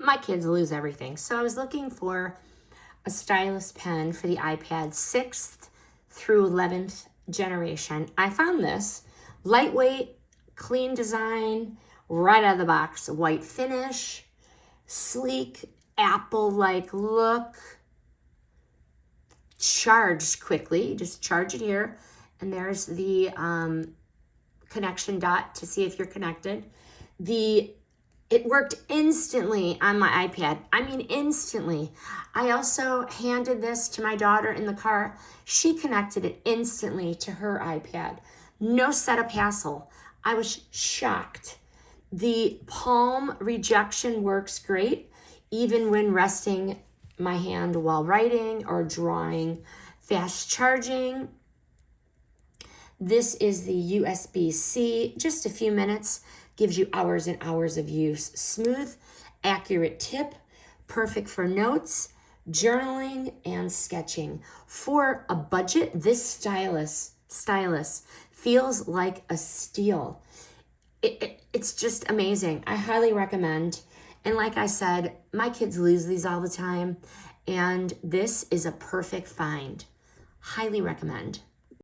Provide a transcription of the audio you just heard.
my kids lose everything. So I was looking for a stylus pen for the iPad 6th through 11th generation. I found this lightweight, clean design, right out of the box, white finish, sleek, apple-like look, charged quickly. Just charge it here, and there's the connection dot to see if you're connected. It worked instantly on my iPad. I mean, instantly. I also handed this to my daughter in the car. She connected it instantly to her iPad. No setup hassle. I was shocked. The palm rejection works great, even when resting my hand while writing or drawing. Fast charging. This is the USB-C, just a few minutes, gives you hours and hours of use. Smooth, accurate tip, perfect for notes, journaling, and sketching. For a budget, this stylus feels like a steal. It's just amazing. I highly recommend. And like I said, my kids lose these all the time, and this is a perfect find. Highly recommend.